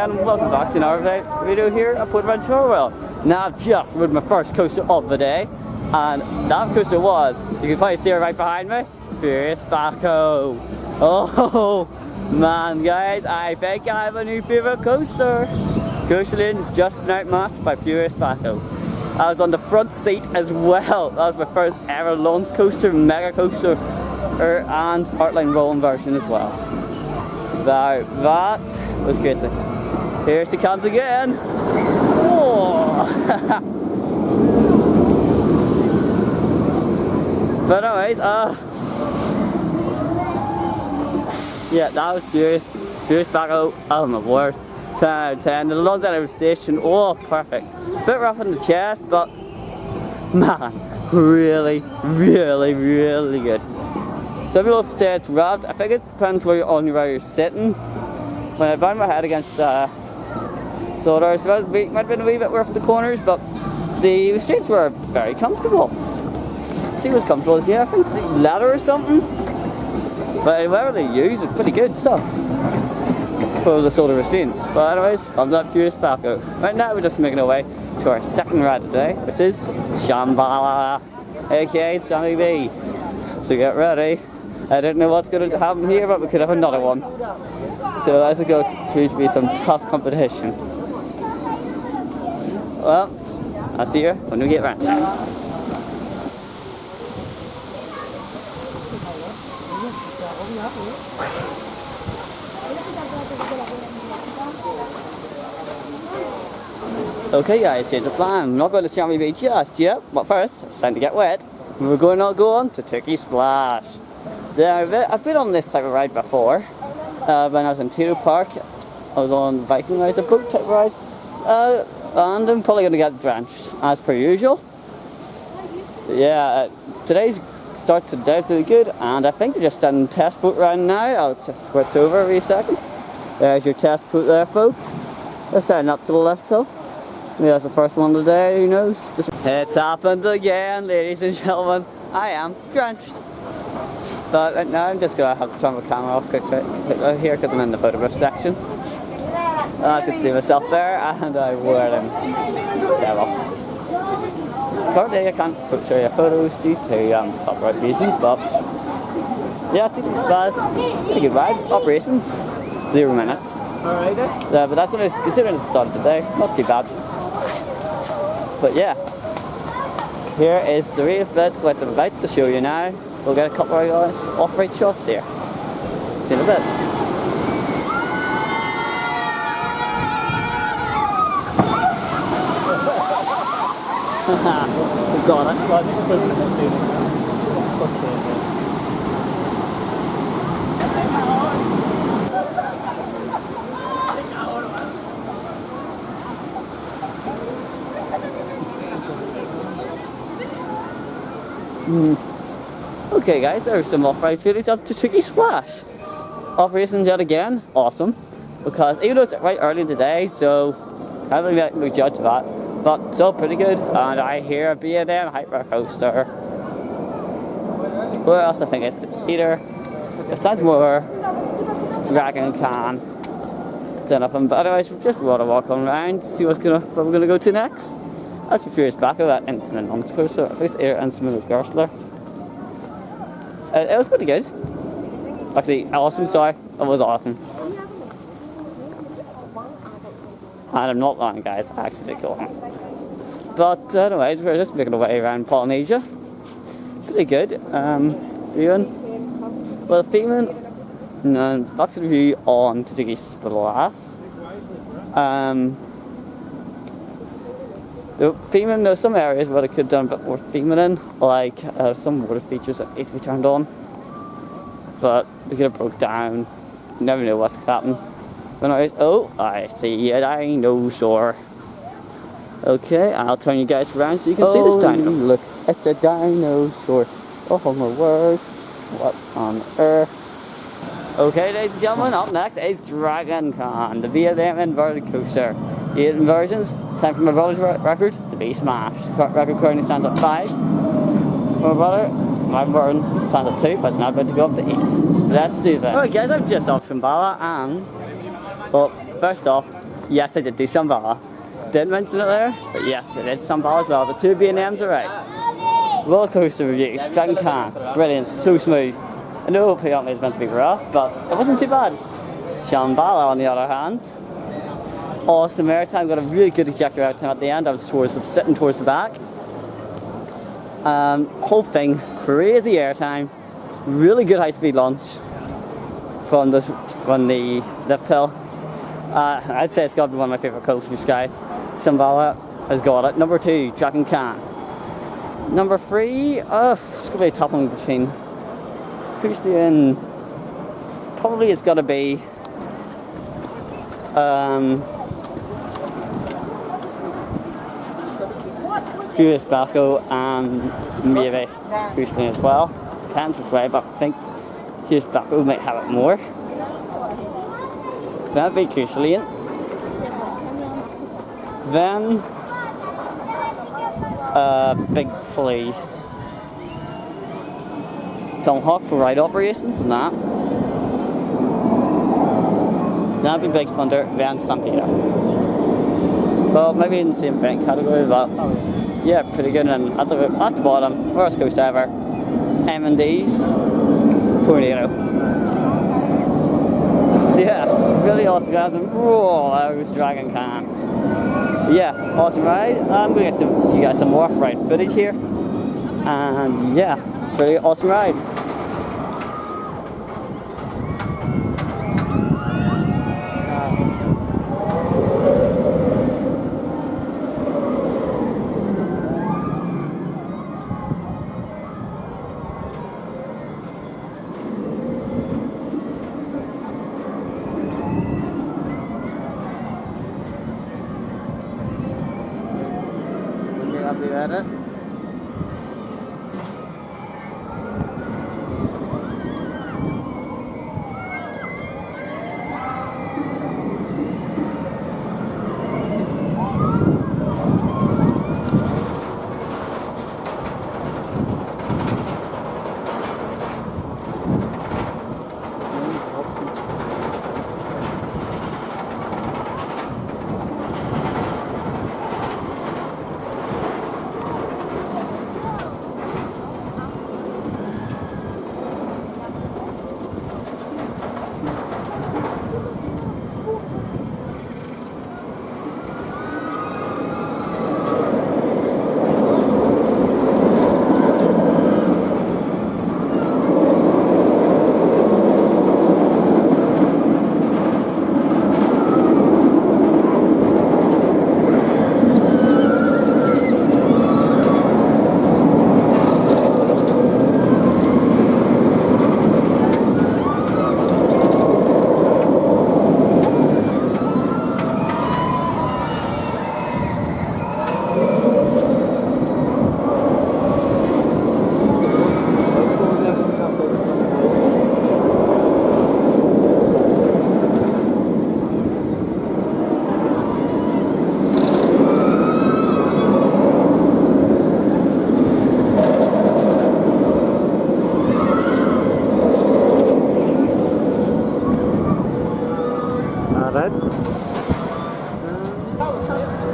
again, welcome back to another video here at PortAventura. Well, now I've just rode my first coaster of the day, and that coaster was, you can probably see it right behind me, Furious Backhoe. Oh man guys, I think I have a new favourite coaster. Coaster Lane has just been outmatched by Furious Backhoe. I was on the front seat as well. That was my first ever launch coaster, mega coaster, and Heartline rolling version as well. Now that was crazy. Here she comes again. Whoa. But anyways, yeah, that was Furious Backhoe. Oh my word. 10 out of 10. The lunge out of the station, oh perfect. Bit rough on the chest, but man, really good. Some people say it's rubbed. I think it depends where you're sitting. When I banged my head against the shoulders, so it might have been a wee bit rough at the corners, but the restraints were very comfortable. See what's comfortable is, yeah, I think it's leather or something. But whatever they use was pretty good stuff for the shoulder restraints. But anyways, I'm not Furious Backhoe. Right now we're just making our way to our second ride today, which is Shambhala, aka Sammy B. So get ready. I don't know what's going to happen here, but we could have another one. So that's going to prove to be some tough competition. Well, I'll see you when we get round. Okay guys, change the plan. I'm not going to Sammy B just yet, but first it's time to get wet. We're going to go on to Tutuki Splash. I've been on this type of ride before. When I was in Heyo Park, I was on Viking ride, a boat type ride, and I'm probably going to get drenched as per usual. Yeah, today's start today is pretty good, and I think they're just starting test boat ride now. I'll just switch over a wee second. There's your test boat there, folks. They're starting up to the left hill. Maybe that's the first one today, who knows? It's happened again, ladies and gentlemen. I am drenched. But right now I'm just going to have to turn my camera off quickly here because I'm in the photograph section. I can see myself there and I'm wearing devil. Currently I can't show you photos due to copyright reasons, but yeah, Tutuki Splash, pretty good ride. Operations, 0 minutes. Alright then. So, but that's what I was considering to start today, not too bad. But yeah, here is the real bit which I'm about to show you now. We'll get a couple of off-road shots here. See you in a bit. We've got it. Okay guys, there's some off-ride footage of Tutuki Splash. Operations yet again, awesome. Because even though it's right early in the day, so I don't really judge that. But still pretty good. And I hear a B&M hyper coaster. Where else I think it's either, it sounds more Dragon Can than nothing. But otherwise we're just want to walk on around, see what we're gonna go to next. That's the Furious Backhoe, that intimate launch coaster. I think it's Air Instrument with Gerstler. It was pretty good. Actually, awesome, sorry. It was awesome. And I'm not lying, guys. I actually did go on. But anyway, we're just making our way around Polynesia. Pretty good. Well, filming and back to the review on Tutuki Splash. The theming, there's some areas where I could have done a bit more theming in, like some water features that need to be turned on. But they could have broke down. You never know what's happened. When I see a dinosaur. Okay, I'll turn you guys around so you can see this dino. Look, it's a dinosaur. Oh my word. What on earth? Okay, ladies and gentlemen, up next is Dragon Con, the V&M inverted coaster. 8 inversions. Time for my brother's record to be smashed. Record currently stands at 5. For my brother, my burn stands at 2, but it's now about to go up to 8. Let's do this. Alright guys, I'm just off Shambhala and, well, first off, Yes, I did do Shambhala. Didn't mention it there, but yes, I did Shambhala as well. The two B&Ms are right. Roller coaster reviews, Dragon Khan, brilliant, so smooth. I know apparently it's meant to be rough, but it wasn't too bad. Shambhala, on the other hand, awesome airtime, got a really good ejector airtime at the end. I was sitting towards the back. Whole thing, crazy airtime, really good high-speed launch from the lift hill. I'd say it's got to be one of my favourite coasters, guys. Shambhala has got it. Number 2, Dragon Khan. Number 3, it's going to be a top one between Tutuki and probably it's got to be Tutuki Splash and maybe Tutuki as well. Depends which way, but I think Tutuki Splash might have it more. That'd be Tutuki. Then big fully Tomahawk for ride operations and that. That'd be Big Thunder, then Stampede. Well, maybe in the same event category, but yeah, pretty good. And at the bottom, worst coaster ever, M&D's Tornado. So yeah, really awesome guys, and whoa, that was Dragon Khan. Yeah, awesome ride. I'm going to get you guys some more off-ride footage here. And yeah, pretty awesome ride. At it.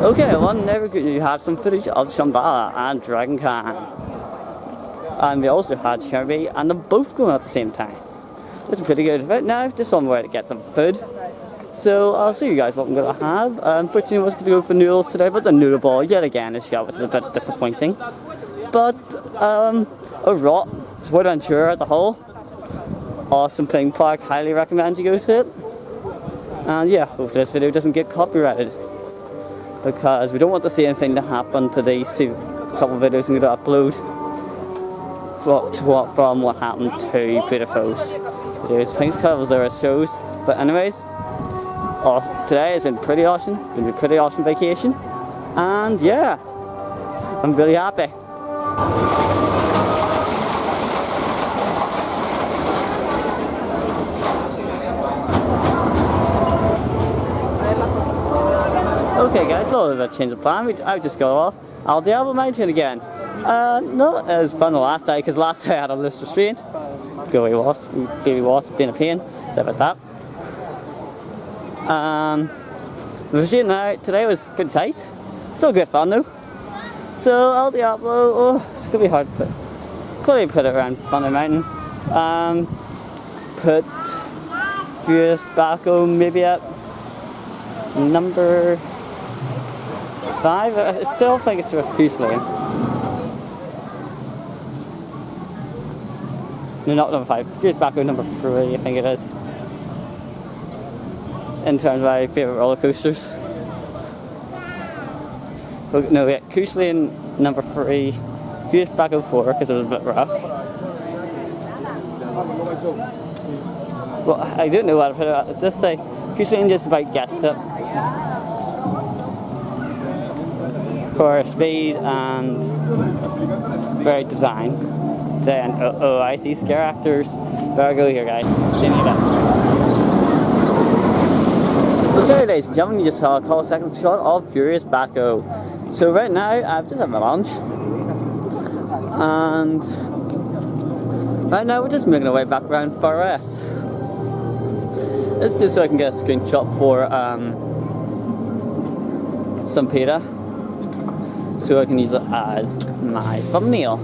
Okay, well, never good. You have some footage of Shambhala and Dragon Khan. And we also had Kirby, and they're both going at the same time. Which is pretty good. Right now, just on where to get some food. So I'll show you guys what I'm going to have. Unfortunately, I was going to go for noodles today, but the noodle ball yet again is shut, which is a bit disappointing. But overall, PortAventura as a whole, awesome theme park. Highly recommend you go to it. And yeah, hopefully this video doesn't get copyrighted, because we don't want the same thing to happen to these couple of videos I'm going to upload from what happened to PortAventura videos. Things covers there as shows. But anyways, awesome. Today has been pretty awesome. It's been a pretty awesome vacation. And yeah, I'm really happy. Okay guys, a little bit of a change of plan. I just got off. I'll Diablo Mountain again. Not as fun the last day, because last day I had a loose restraint. Baby wasp, being a pain. Sorry about that. The machine now, today was pretty tight. Still good fun though. So El Diablo, oh, it's gonna be hard to probably put it around Thunder Mountain. Put Furious Baco maybe at number 5. I still think it's with Goose Lane. No, not number 5. Furious Baco number 3, I think it is. In terms of my favourite roller coasters. No, yeah, Goose Lane number 3, Furious Baco 4 because it was a bit rough. Well, I don't know what to put it at. Just say Goose Lane just about gets it. For speed and very design. Then, oh, I see scare actors. Better go here, guys. They need it. Okay, ladies and gentlemen, you just saw a couple second shot of Furious Baco. So right now, I've just had my lunch. And right now, we're just making our way back around Forest. This is just so I can get a screenshot for Stampede. So I can use it as my thumbnail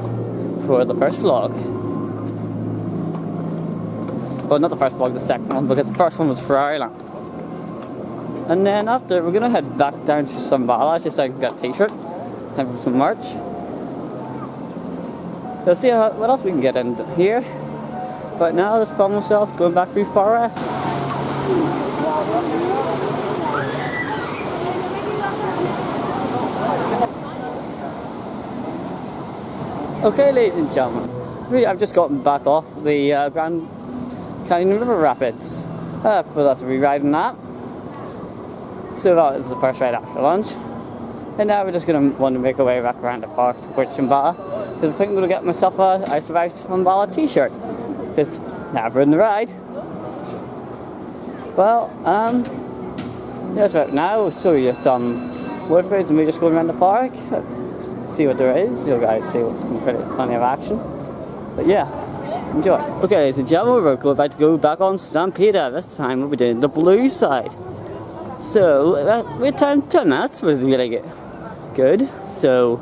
for the first vlog. Well, not the first vlog, the second one, because the first one was for Ireland. And then after, we're gonna head back down to Sambala just so I can get a t-shirt. Time for some merch. So see what else we can get in here. But now I'll just film myself going back through Forest. Okay, ladies and gentlemen, I've just gotten back off the Grand Canyon River Rapids. For us to be riding that. So that was the first ride after lunch. And now we're just going to want to make our way back around the park towards Shambhala. Because I think I'm going to get myself a I Survived Shambhala t-shirt. Because never in the ride. Well, yes, right now we'll show you some woodbridge and we just go around the park. See what there is. You guys see plenty of action. But yeah, enjoy. Okay, ladies and gentlemen, we're about to go back on Stampede. This time we'll be doing the blue side. So, wait time 10 minutes was really good. So,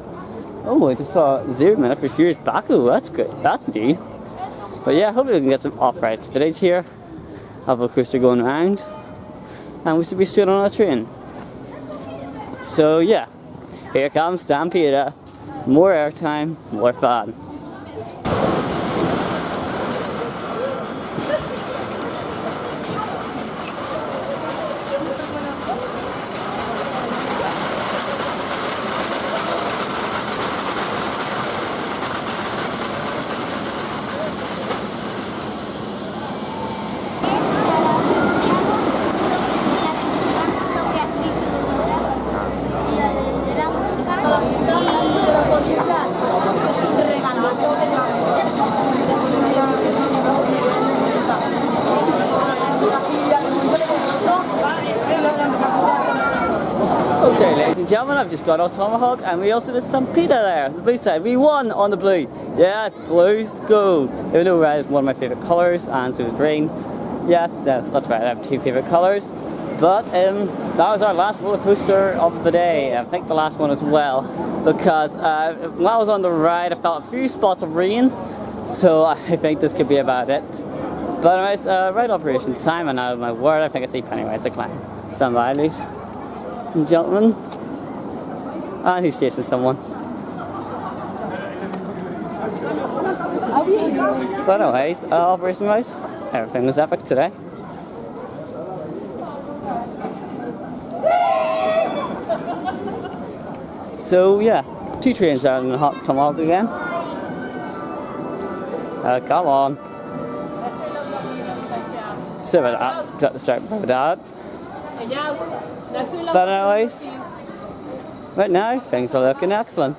oh, I just saw 0 minute for Furious Baco. That's good. That's new. But yeah, hopefully we can get some off-ride footage here. Have a coaster going around. And we should be straight on a train. So yeah, here comes Stampede. More airtime, more fun. Okay, ladies and gentlemen, I've just got our Tomahawk and we also did some pita there, the blue side. We won on the blue. Yeah, blues go. Even though red is one of my favourite colours and so is green. Yes, that's right, I have 2 favourite colours. But that was our last roller coaster of the day. I think the last one as well. Because when I was on the ride, I felt a few spots of rain. So I think this could be about it. But anyways, ride operation time, and out of my word, I think I see Pennywise the Clown. Stand by, ladies and gentlemen. And he's chasing someone. But anyways, operation wise, everything was epic today. So yeah, 2 trains out in the hot Tomahawk again. Come on. So about that, got distracted by that. But anyways, right now things are looking excellent.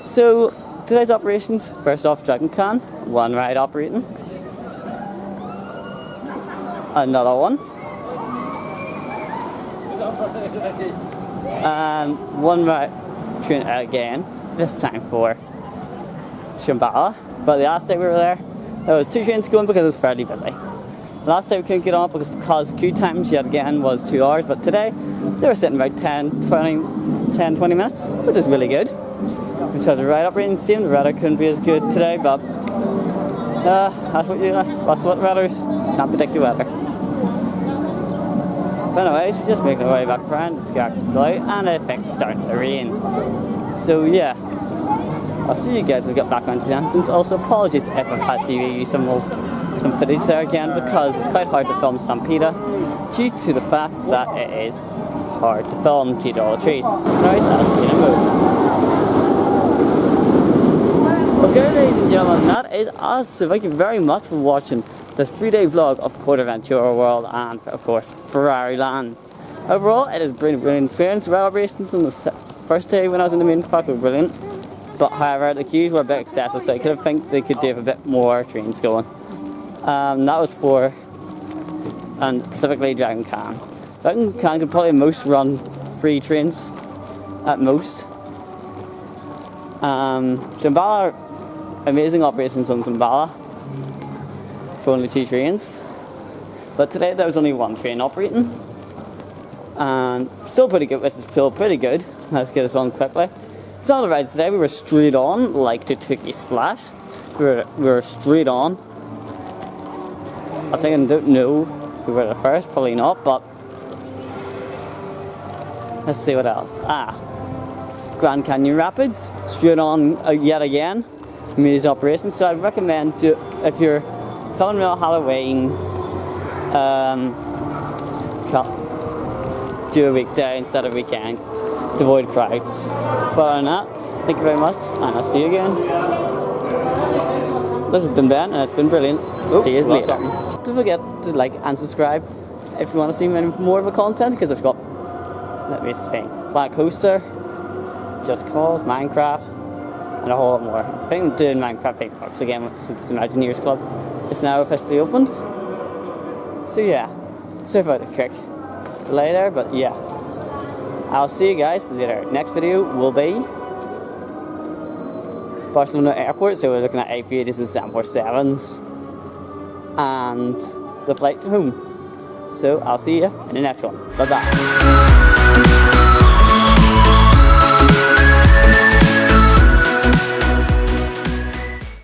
So today's operations, first off Dragon Con, 1 ride operating. Another one. And 1 ride train again, this time for Shambhala. But the last day we were there was 2 trains going because it was fairly busy. Last time we couldn't get on because queue times yet again was 2 hours, but today they were sitting about 20 minutes, which is really good. In terms of ride operating sim, the weather couldn't be as good today, but that's what weather's, can't predict the weather. But anyways, we're just making our way back around, the sky is still out, and it thinks it's starting to rain. So yeah, I'll see you guys when we get back onto the entrance. Also, apologies if I've had to use some footage there again, because it's quite hard to film Stampede due to the fact that it is hard to film due to all the trees. Anyways, I'll see you in a moment. Okay, ladies and gentlemen, that is us. So thank you very much for watching the 3-day vlog of PortAventura World and, of course, Ferrari Land. Overall, it has been a brilliant experience. The operations on the first day when I was in the main park were brilliant, but however, the queues were a bit excessive, so I could have think they could do a bit more trains going. That was for, and specifically Dragon Khan. Dragon Khan could probably most run 3 trains at most. Zimbala, amazing operations on Zimbala for only 2 trains, but today there was only 1 train operating, and still pretty good, which is still pretty good. Let's get us on quickly. So on the rides today we were straight on, like Tutuki Splash. We were straight on. I think I don't know if we were the first, probably not, but let's see what else. Grand Canyon Rapids, straight on yet again. Amazing operation. So I'd recommend if you're coming around Halloween, do a weekday instead of weekend to avoid crowds. But other than that, thank you very much, and I'll see you again. This has been Ben, and it's been brilliant. See you later. Don't forget to like and subscribe if you want to see more of my content, because I've got, let me think, Black Coaster, Just Cause, Minecraft, and a whole lot more. I think I'm doing Minecraft theme parks again since the Imagineers Club is now officially opened. So yeah, sorry about the quick delay there, but yeah. I'll see you guys later. Next video will be Barcelona Airport, so we're looking at A380s and 747s and the flight to home. So I'll see you in the next one. Bye bye.